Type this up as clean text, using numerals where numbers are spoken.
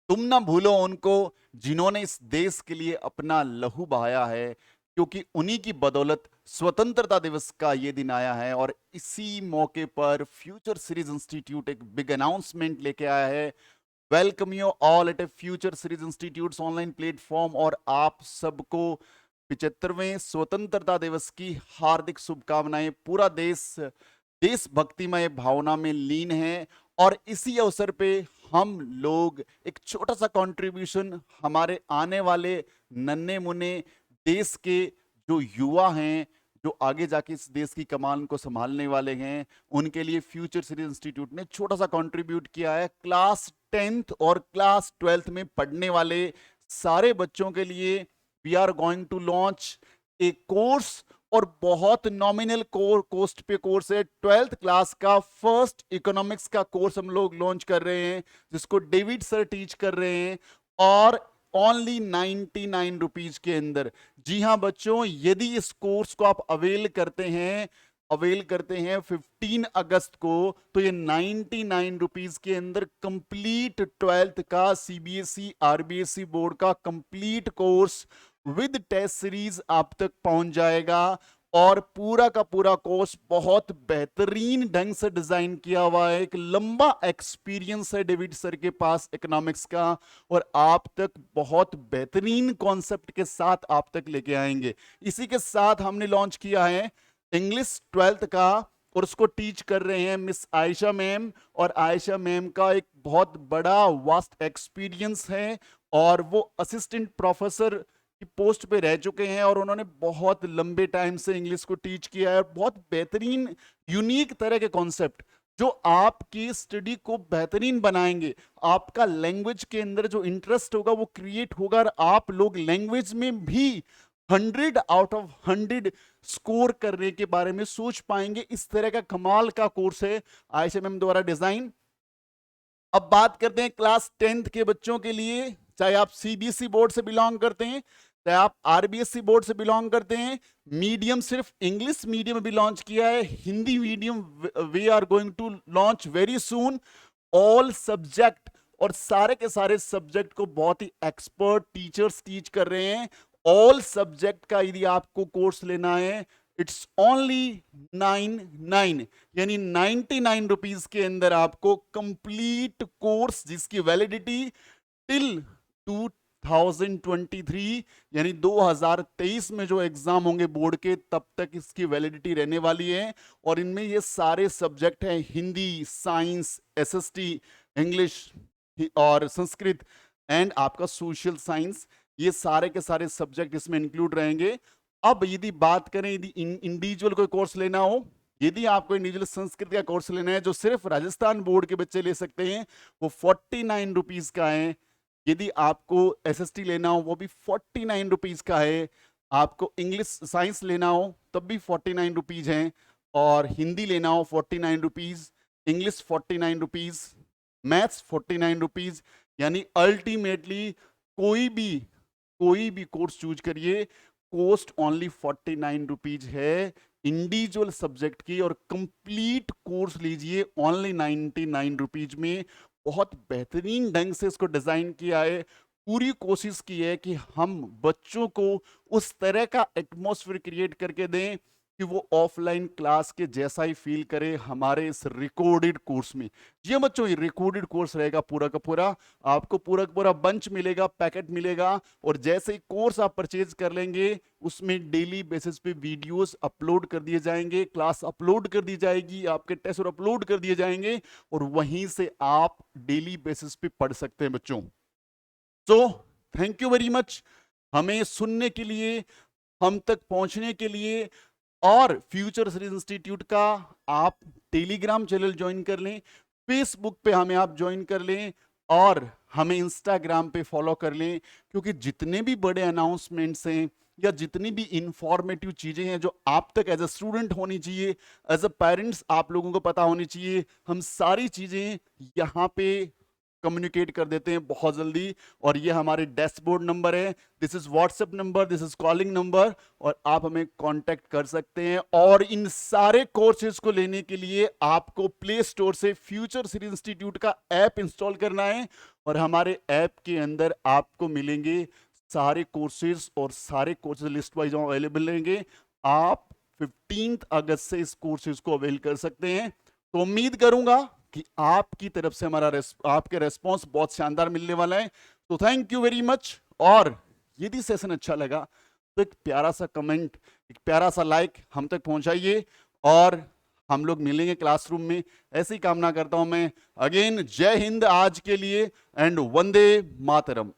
तुम ना भूलो उनको जिन्होंने इस देश के लिए अपना लहू बहाया है, क्योंकि उन्हीं की बदौलत स्वतंत्रता दिवस का ये दिन आया है। और इसी मौके पर फ्यूचर सीरीज इंस्टीट्यूट एक बिग अनाउंसमेंट लेके आया है। Welcome you all at A future series institute online platform. और आप सबको 75वें स्वतंत्रता दिवस की हार्दिक शुभकामनाएं। पूरा देश देशभक्तिमय भावना में लीन है, और इसी अवसर पे हम लोग एक छोटा सा कंट्रीब्यूशन हमारे आने वाले नन्हे मुन्ने देश के जो युवा हैं, जो आगे जाके इस देश की कमान को संभालने वाले हैं, उनके लिए फ्यूचर सीरीज इंस्टीट्यूट ने छोटा सा कंट्रीब्यूट किया है। क्लास 10th और क्लास 12th में पढ़ने वाले सारे बच्चों के लिए we are going to launch a course, और बहुत नॉमिनल कोस्ट पे कोर्स है। 12th क्लास का फर्स्ट इकोनॉमिक्स का कोर्स हम लोग लॉन्च कर रहे हैं, जिसको डेविड सर टीच कर रहे हैं, और ओनली 99 रुपीज के अंदर। जी हाँ बच्चों, यदि इस कोर्स को आप अवेल करते हैं 15 अगस्त को, तो ये 99 रुपीज के अंदर कंप्लीट 12th का सीबीएसई आरबीएसई बोर्ड का complete course with test series आप तक पहुंच जाएगा। और पूरा का पूरा कोर्स बहुत बेहतरीन ढंग से डिजाइन किया हुआ है। एक लंबा एक्सपीरियंस है डेविड सर के पास इकोनॉमिक्स का, और आप तक बहुत बेहतरीन कॉन्सेप्ट के साथ आप तक लेके आएंगे। इसी के साथ हमने लॉन्च किया है इंग्लिश 12th का, और उसको टीच कर रहे हैं मिस आयशा मैम। और आयशा मैम का एक बहुत बड़ा वास्ट एक्सपीरियंस है, और वो असिस्टेंट प्रोफेसर की पोस्ट पे रह चुके हैं, और उन्होंने बहुत लंबे टाइम से इंग्लिश को टीच किया है। और बहुत बेहतरीन यूनिक तरह के कॉन्सेप्ट जो आपकी स्टडी को बेहतरीन बनाएंगे। आपका लैंग्वेज के अंदर जो इंटरेस्ट होगा वो क्रिएट होगा, और आप लोग लैंग्वेज में भी 100 आउट ऑफ 100 स्कोर करने के बारे में सोच पाएंगे। इस तरह का कमाल का कोर्स है आयशा मैम द्वारा डिजाइन। अब बात करते हैं क्लास 10th के बच्चों के लिए, चाहे आप सीबीएसई बोर्ड से बिलोंग करते हैं, चाहे आप आरबीएसई बोर्ड से बिलोंग करते हैं। मीडियम सिर्फ इंग्लिश मीडियम भी लॉन्च किया है, Hindi medium we are going to launch very soon. All subject, और सारे के सारे सब्जेक्ट को बहुत ही एक्सपर्ट टीचर्स टीच कर रहे हैं। ऑल सब्जेक्ट का यदि आपको कोर्स लेना है, इट्स ओनली 99, यानी 99 रुपीज के अंदर आपको कंप्लीट कोर्स, जिसकी वैलिडिटी टिल 2023, यानी 2023 में जो एग्जाम होंगे बोर्ड के, तब तक इसकी वैलिडिटी रहने वाली है। और इनमें ये सारे सब्जेक्ट हैं, हिंदी, साइंस, एसएसटी, इंग्लिश और संस्कृत, एंड आपका सोशल साइंस, ये सारे के सारे सब्जेक्ट इसमें इंक्लूड रहेंगे। अब यदि बात करें, यदि इंडिविजुअल कोई कोर्स लेना हो, यदि आपको इंडिविजुअल संस्कृत का कोर्स लेना है जो सिर्फ राजस्थान बोर्ड के बच्चे ले सकते हैं, वो 49 रुपीज का है। यदि आपको एसएसटी लेना हो वो भी 49 रुपीज का है। आपको इंग्लिश साइंस लेना हो तब भी 49 रुपीज है, और हिंदी लेना हो 49 rupees, English 49 rupees, maths 49 rupees. यानी अल्टीमेटली कोई भी कोर्स चूज करिए, कॉस्ट ओनली 49 रुपीज है इंडिविजुअल सब्जेक्ट की, और कंप्लीट कोर्स लीजिए ओनली 99 रुपीज में। बहुत बेहतरीन ढंग से इसको डिजाइन किया है। पूरी कोशिश की है कि हम बच्चों को उस तरह का एटमॉस्फेयर क्रिएट करके दें कि वो ऑफलाइन क्लास के जैसा ही फील करे हमारे इस रिकॉर्डेड कोर्स में। जी बच्चों, ये रिकॉर्डेड कोर्स रहेगा पूरा का पूरा। आपको पूरा का पूरा बंच मिलेगा, पैकेट मिलेगा, और जैसे ही कोर्स आप परचेज कर लेंगे, उसमें डेली बेसिस पे वीडियोस अपलोड कर दिए जाएंगे, क्लास अपलोड कर दी जाएगी, आपके टेस्ट और अपलोड कर दिए जाएंगे, और वहीं से आप डेली बेसिस पे पढ़ सकते हैं बच्चों। So thank you very much हमें सुनने के लिए, हम तक पहुंचने के लिए। और फ्यूचर सीरीज इंस्टीट्यूट का आप टेलीग्राम चैनल ज्वाइन कर लें, फेसबुक पे हमें आप ज्वाइन कर लें, और हमें इंस्टाग्राम पे फॉलो कर लें, क्योंकि जितने भी बड़े अनाउंसमेंट्स हैं या जितनी भी इंफॉर्मेटिव चीजें हैं जो आप तक एज अ स्टूडेंट होनी चाहिए, एज अ पेरेंट्स आप लोगों को पता होनी चाहिए, हम सारी चीजें यहाँ पे कम्युनिकेट कर देते हैं बहुत जल्दी। और ये हमारे डैशबोर्ड नंबर है, this is WhatsApp number, this is calling number, और आप हमें कांटेक्ट कर सकते हैं। और इन सारे कोर्सेज को लेने के लिए आपको प्ले स्टोर से फ्यूचर सीरीज इंस्टीट्यूट का ऐप इंस्टॉल करना है, और हमारे ऐप के अंदर आपको मिलेंगे सारे कोर्सेज, और सारे कोर्सेज लिस्ट वाइज अवेलेबल रहेंगे। आप 15 अगस्त से इस कोर्सेज को अवेल कर सकते हैं। तो उम्मीद करूंगा कि आपकी तरफ से आपके रेस्पॉन्स बहुत शानदार मिलने वाला है। तो थैंक यू वेरी मच। और यदि सेशन अच्छा लगा तो एक प्यारा सा कमेंट, एक प्यारा सा लाइक हम तक पहुंचाइए, और हम लोग मिलेंगे क्लासरूम में। ऐसी कामना करता हूं मैं। अगेन जय हिंद आज के लिए, एंड वंदे मातरम।